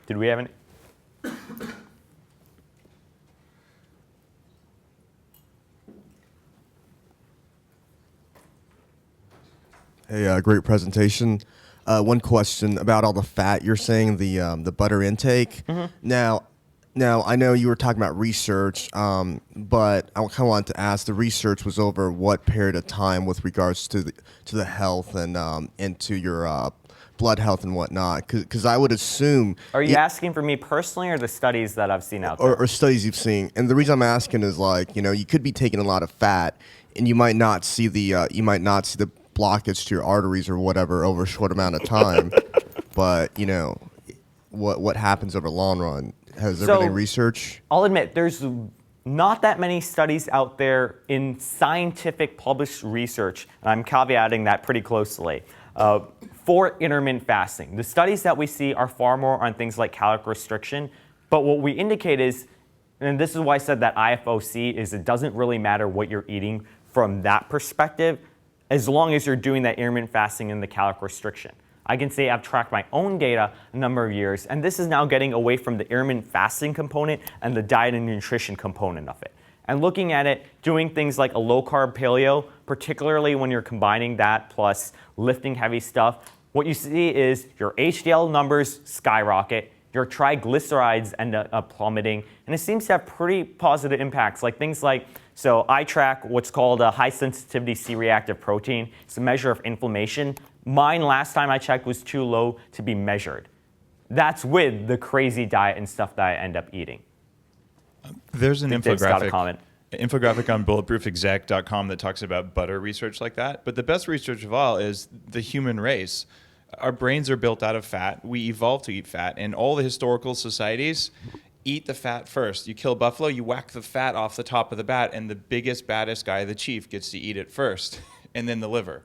Did we have any? Hey, great presentation. One question about all the fat you're saying, the butter intake. Now, I know you were talking about research, but I kind of wanted to ask, the research was over what period of time with regards to the health and to your blood health and whatnot? Because I would assume. Are you asking for me personally or the studies that I've seen out there? Or studies you've seen. And the reason I'm asking is, like, you could be taking a lot of fat, and you might not see the blockage to your arteries or whatever over a short amount of time. But what happens over the long run? Has there been any research? I'll admit, there's not that many studies out there in scientific published research, and I'm caveating that pretty closely, for intermittent fasting. The studies that we see are far more on things like caloric restriction, but what we indicate is, and this is why I said that IFOC is it doesn't really matter what you're eating from that perspective, as long as you're doing that intermittent fasting and the caloric restriction. I can say I've tracked my own data a number of years, and this is now getting away from the intermittent fasting component and the diet and nutrition component of it. And looking at it, doing things like a low-carb paleo, particularly when you're combining that plus lifting heavy stuff, what you see is your HDL numbers skyrocket, your triglycerides end up plummeting, and it seems to have pretty positive impacts, like things like, so I track what's called a high-sensitivity C-reactive protein. It's a measure of inflammation. Mine, last time I checked, was too low to be measured. That's with the crazy diet and stuff that I end up eating. There's an Dave's got a comment. infographic on bulletproofexec.com that talks about butter research like that. But the best research of all is the human race. Our brains are built out of fat. We evolved to eat fat. And all the historical societies eat the fat first. You kill buffalo, you whack the fat off the top of the bat, and the biggest, baddest guy, the chief, gets to eat it first, and then the liver.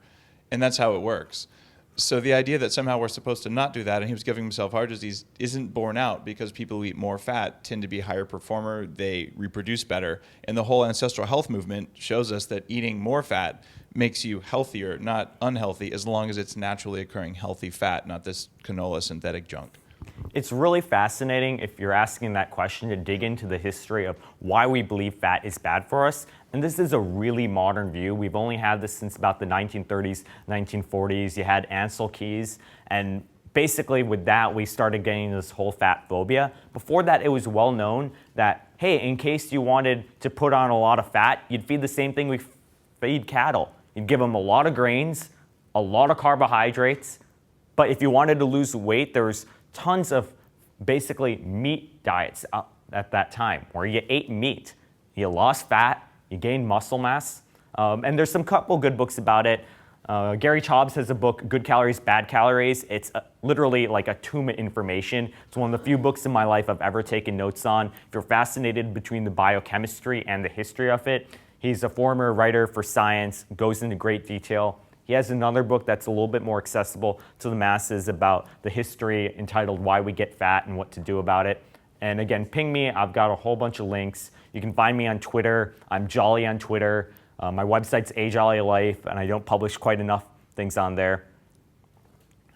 And that's how it works. So the idea that somehow we're supposed to not do that, and he was giving himself heart disease, isn't borne out, because people who eat more fat tend to be higher performer, they reproduce better. And the whole ancestral health movement shows us that eating more fat makes you healthier, not unhealthy, as long as it's naturally occurring healthy fat, not this canola synthetic junk. It's really fascinating, if you're asking that question, to dig into the history of why we believe fat is bad for us. And this is a really modern view. We've only had this since about the 1930s, 1940s. You had Ansel Keys, and basically with that, we started getting this whole fat phobia. Before that, it was well known that, hey, in case you wanted to put on a lot of fat, you'd feed the same thing we feed cattle. You'd give them a lot of grains, a lot of carbohydrates. But if you wanted to lose weight, there was tons of basically meat diets at that time, where you ate meat, you lost fat, you gained muscle mass, and there's some couple good books about it. Gary Chobbs has a book, Good Calories, Bad Calories. It's literally like a tomb of information. It's one of the few books in my life I've ever taken notes on. If you're fascinated between the biochemistry and the history of it, he's a former writer for Science, goes into great detail. He has another book that's a little bit more accessible to the masses about the history, entitled Why We Get Fat and What to Do About It. And again, ping me. I've got a whole bunch of links. You can find me on Twitter. I'm Jolly on Twitter. My website's A Jolly Life, and I don't publish quite enough things on there.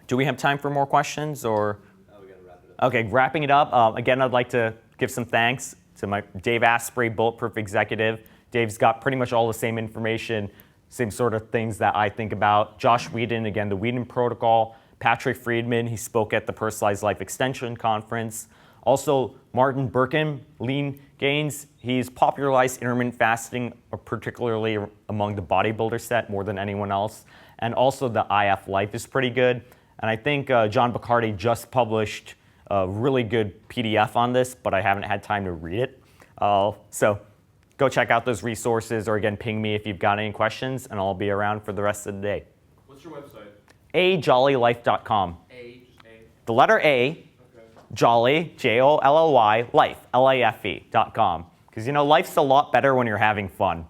Do we have time for more questions, or? We gotta wrap it up. Okay, wrapping it up. Again, I'd like to give some thanks to my Dave Asprey, Bulletproof Executive. Dave's got pretty much all the same information, same sort of things that I think about. Josh Whedon, again, the Whedon Protocol. Patrick Friedman, he spoke at the Personalized Life Extension Conference. Also, Martin Berkhan, Lean Gains. He's popularized intermittent fasting, particularly among the bodybuilder set, more than anyone else. And also the IF Life is pretty good. And I think John Bacardi just published a really good PDF on this, but I haven't had time to read it. So go check out those resources, or again, ping me if you've got any questions, and I'll be around for the rest of the day. What's your website? ajollylife.com. A. The letter A, Okay. Jolly, Jolly, life, Life.com. Because life's a lot better when you're having fun.